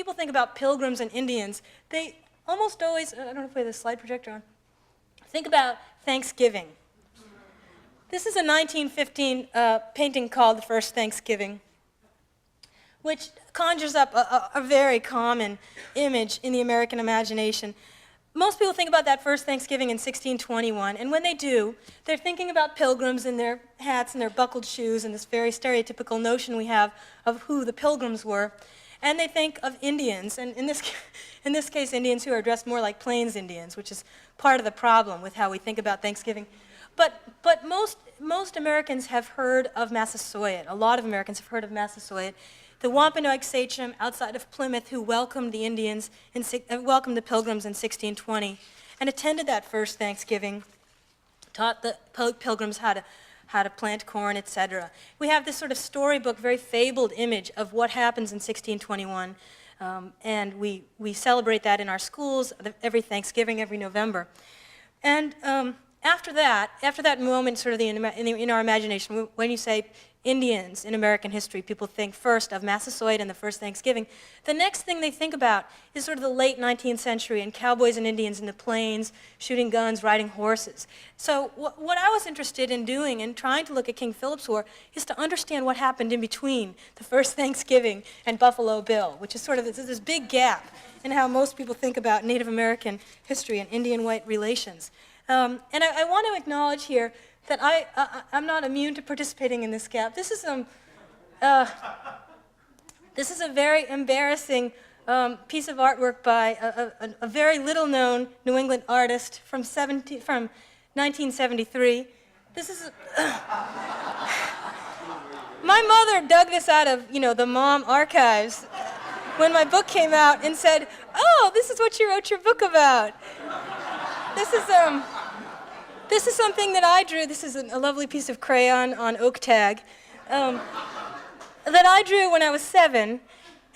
people think about pilgrims and Indians, they almost always, I don't know if we have the slide projector on, think about Thanksgiving. This is a 1915 painting called The First Thanksgiving, which conjures up a very common image in the American imagination. Most people think about that first Thanksgiving in 1621, and when they do, they're thinking about pilgrims in their hats and their buckled shoes and this very stereotypical notion we have of who the pilgrims were. And they think of Indians, and in this case, Indians who are dressed more like Plains Indians, which is part of the problem with how we think about Thanksgiving. But most Americans have heard of Massasoit. A lot of Americans have heard of Massasoit, the Wampanoag sachem outside of Plymouth who welcomed the welcomed the Pilgrims in 1620 and attended that first Thanksgiving, taught the Pilgrims how to plant corn, etc. We have this sort of storybook, very fabled image of what happens in 1621, and we celebrate that in our schools every Thanksgiving, every November. And after that moment, sort of in our imagination, when you say Indians in American history, people think first of Massasoit and the first Thanksgiving. The next thing they think about is sort of the late 19th century and cowboys and Indians in the plains, shooting guns, riding horses. So what I was interested in doing and trying to look at King Philip's War is to understand what happened in between the first Thanksgiving and Buffalo Bill, which is sort of this big gap in how most people think about Native American history and Indian-white relations. And I want to acknowledge here that I'm not immune to participating in this gap. This is a very embarrassing piece of artwork by a very little-known New England artist from 1973. This is my mother dug this out of the mom archives when my book came out and said, "Oh, this is what you wrote your book about." This is something that I drew. This is a lovely piece of crayon on oak tag that I drew when I was 7,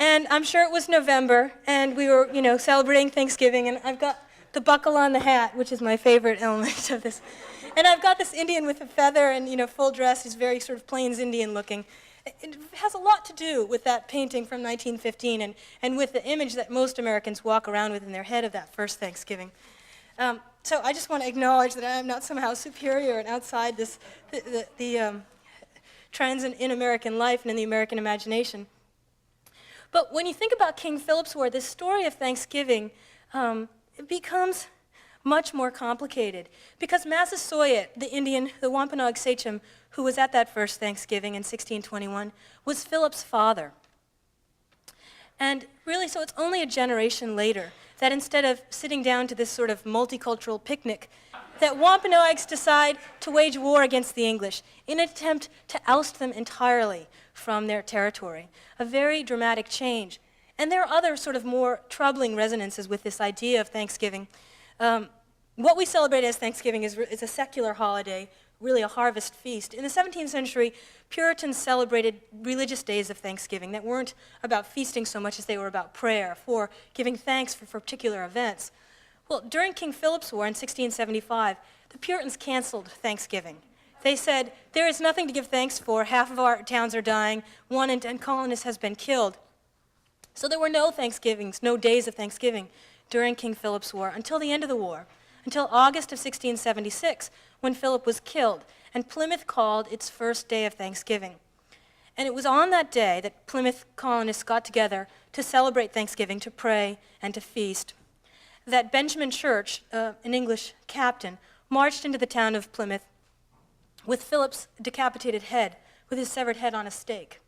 and I'm sure it was November, and we were, celebrating Thanksgiving, and I've got the buckle on the hat, which is my favorite element of this, and I've got this Indian with a feather and full dress. He's very sort of Plains Indian looking. It has a lot to do with that painting from 1915 and with the image that most Americans walk around with in their head of that first Thanksgiving. So I just want to acknowledge that I am not somehow superior and outside the trends in American life and in the American imagination. But when you think about King Philip's War, this story of Thanksgiving, it becomes much more complicated because Massasoit, the Wampanoag sachem who was at that first Thanksgiving in 1621, was Philip's father. And really, so it's only a generation later that instead of sitting down to this sort of multicultural picnic, that Wampanoags decide to wage war against the English in an attempt to oust them entirely from their territory. A very dramatic change. And there are other sort of more troubling resonances with this idea of Thanksgiving. What we celebrate as Thanksgiving is a secular holiday, really a harvest feast. In the 17th century, Puritans celebrated religious days of Thanksgiving that weren't about feasting so much as they were about prayer, for giving thanks for particular events. Well, during King Philip's War in 1675, the Puritans canceled Thanksgiving. They said, there is nothing to give thanks for, half of our towns are dying, 1 in 10 colonists has been killed. So there were no Thanksgivings, no days of Thanksgiving during King Philip's War until the end of the war, until August of 1676, when Philip was killed, and Plymouth called its first day of Thanksgiving. And it was on that day that Plymouth colonists got together to celebrate Thanksgiving, to pray and to feast, that Benjamin Church, an English captain, marched into the town of Plymouth with Philip's decapitated head, with his severed head on a stake,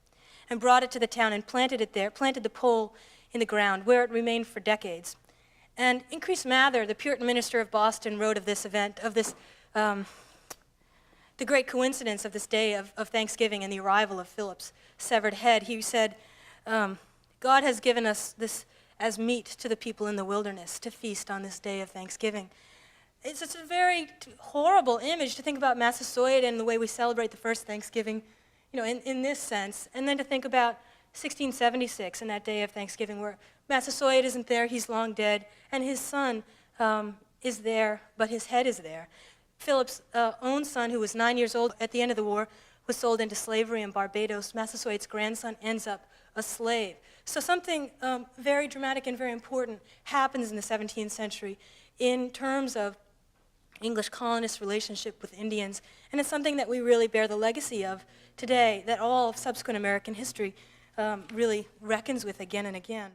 and brought it to the town and planted it there, planted the pole in the ground, where it remained for decades. And Increase Mather, the Puritan minister of Boston, wrote of this event, of this, the great coincidence of this day of Thanksgiving and the arrival of Philip's severed head. He said, God has given us this as meat to the people in the wilderness to feast on this day of Thanksgiving. It's a very horrible image to think about Massasoit and the way we celebrate the first Thanksgiving, in this sense, and then to think about 1676 and that day of Thanksgiving where Massasoit isn't there, he's long dead, and his son is there, but his head is there. Philip's own son, who was 9 years old at the end of the war, was sold into slavery in Barbados. Massasoit's grandson ends up a slave. So something very dramatic and very important happens in the 17th century in terms of English colonists' relationship with Indians, and it's something that we really bear the legacy of today, that all of subsequent American history really reckons with again and again.